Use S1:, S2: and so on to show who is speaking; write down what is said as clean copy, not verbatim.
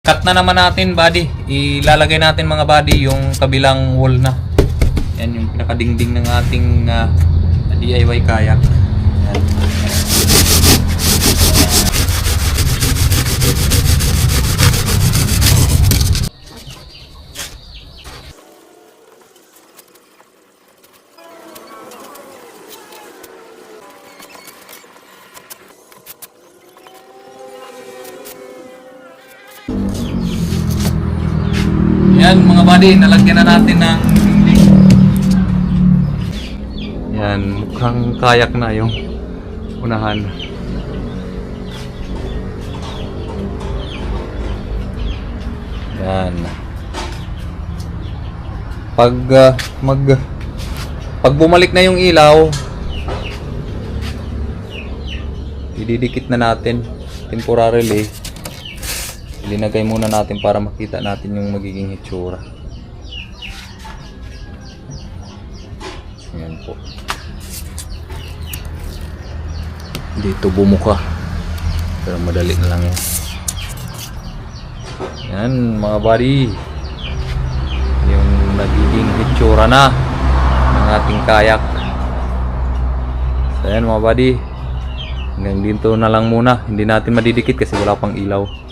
S1: Cut na naman natin, buddy. Ilalagay natin mga buddy yung kabilang wall na. Yan yung pinakadingding ng ating DIY kayak. Yan. Yan mga buddy, nalagyan na natin ng dingding. Yan, mukhang kayak na yung unahan. Yan. Pag bumalik na yung ilaw, ididikit na natin temporarily. Linagay muna natin para makita natin yung magiging hitsura. Ayan po. Dito bumuka. Pero madali na lang yan. Yan mga buddy. Yung nagiging hitsura na ng ating kayak. So yan mga buddy. Hanggang dito na lang muna. Hindi natin madidikit kasi wala pang ilaw.